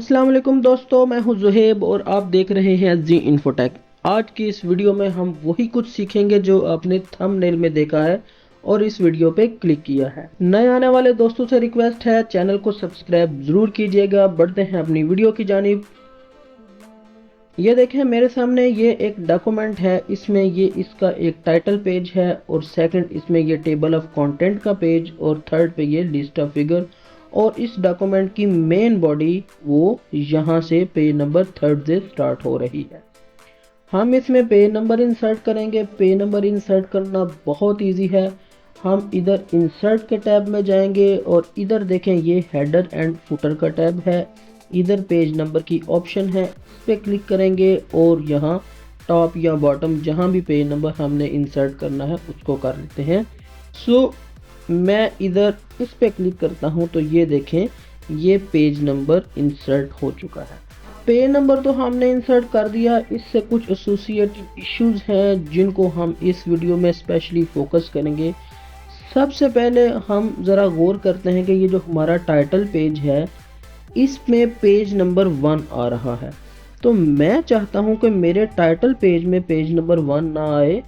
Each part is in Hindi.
अस्सलाम वालेकुम दोस्तों, मैं हूं जुहेब और आप देख रहे हैं जी इन्फोटेक। आज की इस वीडियो में हम वही कुछ सीखेंगे जो आपने थंबनेल में देखा है और इस वीडियो पे क्लिक किया है। नए आने वाले दोस्तों से रिक्वेस्ट है, चैनल को सब्सक्राइब जरूर कीजिएगा। बढ़ते हैं अपनी वीडियो की जानिब। ये देखें मेरे सामने ये एक डॉक्यूमेंट है, इसमें ये इसका एक टाइटल पेज है और सेकंड इसमें ये टेबल ऑफ कंटेंट का पेज और थर्ड पे ये लिस्ट ऑफ फिगर। और इस डॉक्यूमेंट की मेन बॉडी वो यहाँ से पेज नंबर 3 से स्टार्ट हो रही है। हम इसमें पेज नंबर इंसर्ट करेंगे। पेज नंबर इंसर्ट करना बहुत इजी है। हम इधर इंसर्ट के टैब में जाएंगे और इधर देखें ये हेडर एंड फुटर का टैब है। इधर पेज नंबर की ऑप्शन है, इस पर क्लिक करेंगे और यहाँ टॉप या बॉटम जहाँ भी पेज नंबर हमने इंसर्ट करना है उसको कर लेते हैं। सो मैं इधर इस पे क्लिक करता हूँ तो ये देखें ये पेज नंबर इंसर्ट हो चुका है। पेज नंबर तो हमने इंसर्ट कर दिया, इससे कुछ एसोसिएटेड इश्यूज हैं जिनको हम इस वीडियो में स्पेशली फोकस करेंगे। सबसे पहले हम ज़रा गौर करते हैं कि ये जो हमारा टाइटल पेज है इसमें पेज नंबर 1 आ रहा है। तो मैं चाहता हूं कि मेरे टाइटल पेज में पेज नंबर 1 ना आए,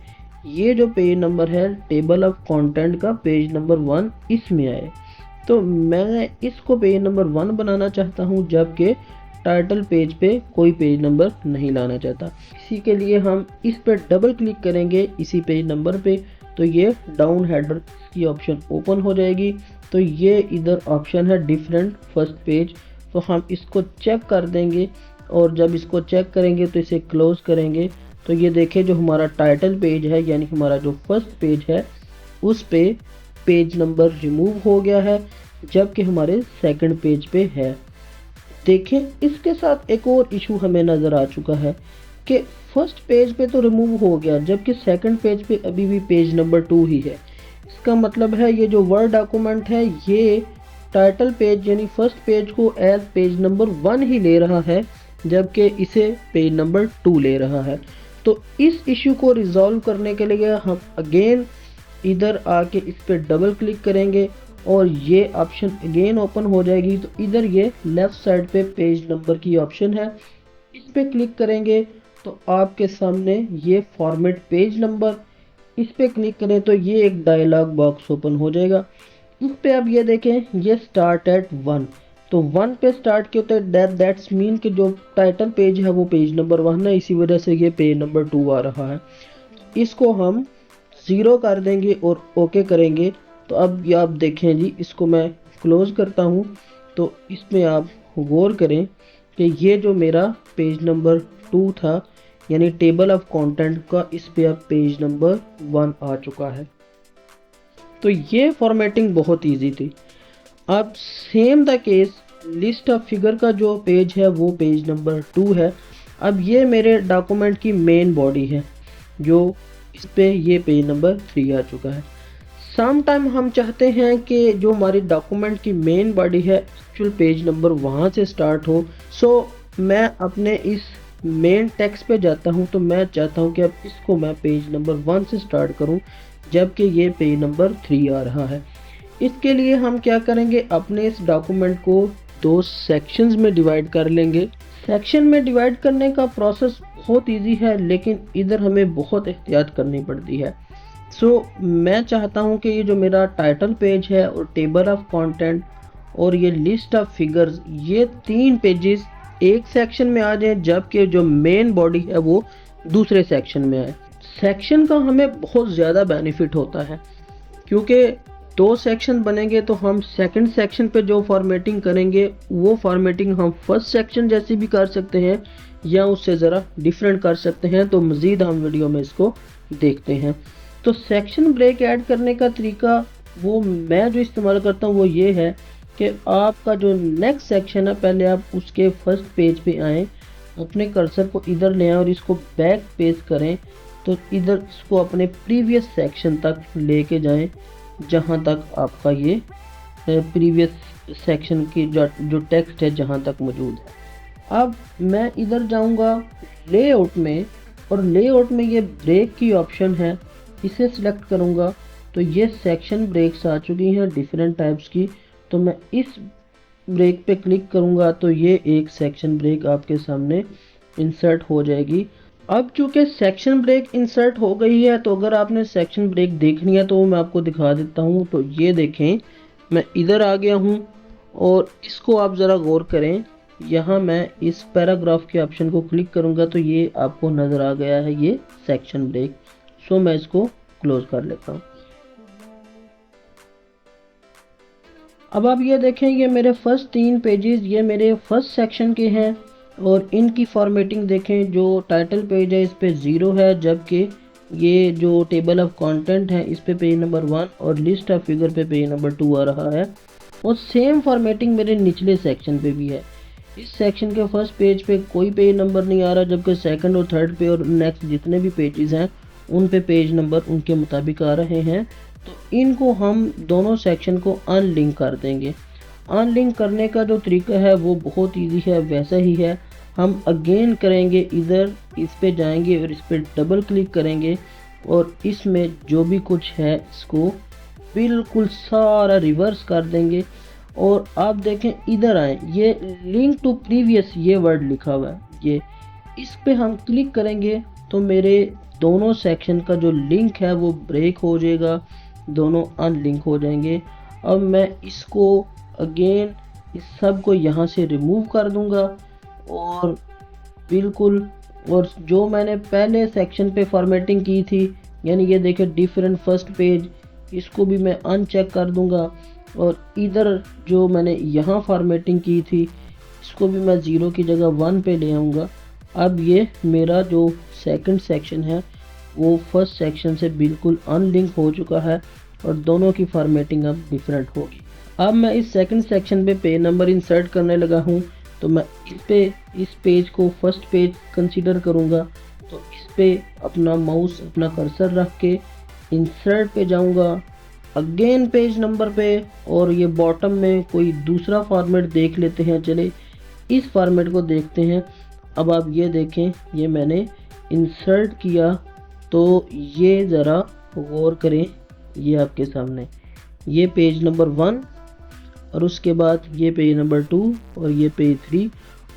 ये जो पेज नंबर है टेबल ऑफ कंटेंट का पेज नंबर 1 इसमें आए। तो मैं इसको पेज नंबर 1 बनाना चाहता हूं, जबकि टाइटल पेज पे कोई पेज नंबर नहीं लाना चाहता। इसी के लिए हम इस पे डबल क्लिक करेंगे इसी पेज नंबर पे, तो ये डाउन हेडर की ऑप्शन ओपन हो जाएगी। तो ये इधर ऑप्शन है डिफरेंट फर्स्ट पेज, तो हम इसको चेक कर देंगे और जब इसको चेक करेंगे तो इसे क्लोज करेंगे तो ये देखें जो हमारा टाइटल पेज है यानी हमारा जो फर्स्ट पेज है उस पे पेज नंबर रिमूव हो गया है, जबकि हमारे सेकंड पेज पे है। देखें इसके साथ एक और इशू हमें नज़र आ चुका है कि फर्स्ट पेज पे तो रिमूव हो गया जबकि सेकंड पेज पे अभी भी पेज नंबर 2 ही है। इसका मतलब है ये जो वर्ड डॉक्यूमेंट है ये टाइटल पेज यानी फर्स्ट पेज को एज पेज नंबर 1 ही ले रहा है, जबकि इसे पेज नंबर 2 ले रहा है। तो इस इशू को रिजॉल्व करने के लिए हम अगेन इधर आके इस पर डबल क्लिक करेंगे और ये ऑप्शन अगेन ओपन हो जाएगी। तो इधर ये लेफ्ट साइड पे पेज नंबर की ऑप्शन है, इस पर क्लिक करेंगे तो आपके सामने ये फॉर्मेट पेज नंबर, इस पर क्लिक करें तो ये एक डायलॉग बॉक्स ओपन हो जाएगा। इस पे अब ये देखें ये स्टार्ट एट 1, तो 1 पे स्टार्ट किया होता है दैट्स मीन कि जो टाइटल पेज है वो पेज नंबर 1 है, इसी वजह से ये पेज नंबर 2 आ रहा है। इसको हम 0 कर देंगे और ओके करेंगे। तो अब ये आप देखें जी, इसको मैं क्लोज करता हूँ तो इसमें आप गौर करें कि ये जो मेरा पेज नंबर 2 था यानी टेबल ऑफ कंटेंट का, इस पे अब पेज नंबर 1 आ चुका है। तो ये फॉर्मेटिंग बहुत इजी थी। अब same the case list of figure का जो पेज है वो पेज नंबर 2 है। अब ये मेरे डॉक्यूमेंट की मेन बॉडी है जो इस पे ये पेज नंबर 3 आ चुका है। सम टाइम हम चाहते हैं कि जो हमारी डॉक्यूमेंट की मेन बॉडी है एक्चुअल पेज नंबर वहाँ से स्टार्ट हो। सो मैं अपने इस मेन टेक्स्ट पे जाता हूँ, तो मैं चाहता हूँ कि अब इसको मैं पेज नंबर 1 से स्टार्ट करूँ जबकि ये पेज नंबर 3 आ रहा है। इसके लिए हम क्या करेंगे, अपने इस डॉक्यूमेंट को 2 सेक्शंस में डिवाइड कर लेंगे। सेक्शन में डिवाइड करने का प्रोसेस बहुत इजी है लेकिन इधर हमें बहुत एहतियात करनी पड़ती है। सो मैं चाहता हूँ कि ये जो मेरा टाइटल पेज है और टेबल ऑफ कंटेंट और ये लिस्ट ऑफ फिगर्स, ये 3 पेजेस एक सेक्शन में आ जाए जबकि जो मेन बॉडी है वो दूसरे सेक्शन में आए। सेक्शन का हमें बहुत ज़्यादा बेनिफिट होता है क्योंकि 2 सेक्शन बनेंगे तो हम सेकंड सेक्शन पे जो फॉर्मेटिंग करेंगे वो फॉर्मेटिंग हम फर्स्ट सेक्शन जैसी भी कर सकते हैं या उससे ज़रा डिफरेंट कर सकते हैं। तो मज़ीद हम वीडियो में इसको देखते हैं। तो सेक्शन ब्रेक ऐड करने का तरीका वो मैं जो इस्तेमाल करता हूँ वो ये है कि आपका जो नेक्स्ट सेक्शन है पहले आप उसके फर्स्ट पेज पे आएँ, अपने कर्सर को इधर ले आएँ और इसको बैक पेज करें तो इधर इसको अपने प्रीवियस सेक्शन तक लेके जाएं जहां तक आपका ये प्रीवियस सेक्शन की जो टेक्स्ट है जहां तक मौजूद है। अब मैं इधर जाऊंगा लेआउट में और लेआउट में ये ब्रेक की ऑप्शन है, इसे सिलेक्ट करूंगा तो ये सेक्शन ब्रेक्स आ चुकी हैं डिफरेंट टाइप्स की। तो मैं इस ब्रेक पे क्लिक करूँगा तो ये एक सेक्शन ब्रेक आपके सामने इंसर्ट हो जाएगी। अब चूँकि सेक्शन ब्रेक इंसर्ट हो गई है, तो अगर आपने सेक्शन ब्रेक देखनी है तो मैं आपको दिखा देता हूँ। तो ये देखें, मैं इधर आ गया हूँ और इसको आप ज़रा गौर करें। यहाँ मैं इस पैराग्राफ के ऑप्शन को क्लिक करूँगा तो ये आपको नज़र आ गया है ये सेक्शन ब्रेक। सो मैं इसको क्लोज कर लेता हूँ। अब आप ये देखें, ये मेरे फर्स्ट 3 पेजेस ये मेरे फर्स्ट सेक्शन के हैं और इनकी फॉर्मेटिंग देखें। जो टाइटल पेज है इस पे 0 है, जबकि ये जो टेबल ऑफ कंटेंट है इस पे पेज नंबर 1 और लिस्ट ऑफ फिगर पे पेज नंबर 2 आ रहा है। और सेम फॉर्मेटिंग मेरे निचले सेक्शन पे भी है। इस सेक्शन के फर्स्ट पेज पे कोई पेज नंबर नहीं आ रहा, जबकि सेकंड और थर्ड पे और नेक्स्ट जितने भी पेजेस हैं उन पे पेज नंबर उनके मुताबिक आ रहे हैं। तो इनको हम दोनों सेक्शन को अनलिंक कर देंगे। अनलिंक करने का जो तरीका है वो बहुत ईजी है, वैसा ही है। हम अगेन करेंगे, इधर इस पे जाएंगे और इस पे डबल क्लिक करेंगे और इसमें जो भी कुछ है इसको बिल्कुल सारा रिवर्स कर देंगे। और आप देखें, इधर आए, ये लिंक टू प्रीवियस ये वर्ड लिखा हुआ है, ये इस पे हम क्लिक करेंगे तो मेरे दोनों सेक्शन का जो लिंक है वो ब्रेक हो जाएगा, दोनों अनलिंक हो जाएंगे। अब मैं इसको अगेन इस सब को यहाँ से रिमूव कर दूंगा और बिल्कुल, और जो मैंने पहले सेक्शन पे फॉर्मेटिंग की थी, यानी ये देखें डिफरेंट फर्स्ट पेज, इसको भी मैं अनचेक कर दूंगा। और इधर जो मैंने यहाँ फॉर्मेटिंग की थी इसको भी मैं 0 की जगह 1 पे ले आऊँगा। अब ये मेरा जो सेकंड सेक्शन है वो फर्स्ट सेक्शन से बिल्कुल अनलिंक हो चुका है और दोनों की फॉर्मेटिंग अब डिफरेंट होगी। अब मैं इस सेकंड सेक्शन पे पेज नंबर इंसर्ट करने लगा हूँ, तो मैं इस पेज को फर्स्ट पेज कंसीडर करूँगा। तो इस पे अपना माउस, अपना कर्सर रख के इंसर्ट पे जाऊँगा, अगेन पेज नंबर पे, और ये बॉटम में कोई दूसरा फॉर्मेट देख लेते हैं। चले इस फॉर्मेट को देखते हैं। अब आप ये देखें, ये मैंने इंसर्ट किया तो ये ज़रा गौर करें, ये आपके सामने ये पेज नंबर 1 और उसके बाद ये पेज नंबर 2 और ये पेज 3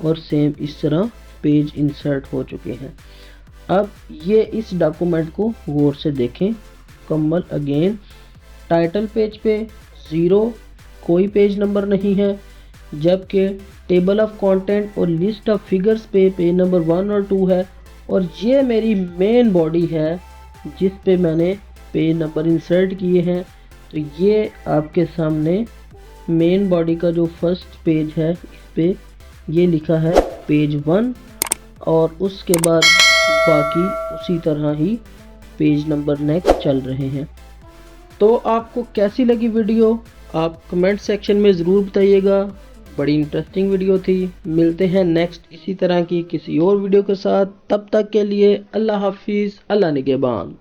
और सेम इस तरह पेज इंसर्ट हो चुके हैं। अब ये इस डॉक्यूमेंट को गौर से देखें मुकम्मल। अगेन टाइटल पेज पे 0, कोई पेज नंबर नहीं है, जबकि टेबल ऑफ कंटेंट और लिस्ट ऑफ फिगर्स पे पेज नंबर 1 और 2 है। और ये मेरी मेन बॉडी है जिस पे मैंने पेज नंबर इंसर्ट किए हैं। तो ये आपके सामने मेन बॉडी का जो फर्स्ट पेज है इस पे ये लिखा है पेज 1 और उसके बाद बाकी उसी तरह ही पेज नंबर नेक्स्ट चल रहे हैं। तो आपको कैसी लगी वीडियो आप कमेंट सेक्शन में ज़रूर बताइएगा। बड़ी इंटरेस्टिंग वीडियो थी। मिलते हैं नेक्स्ट इसी तरह की किसी और वीडियो के साथ। तब तक के लिए अल्लाह हाफिज़, अल्लाह निगहबान।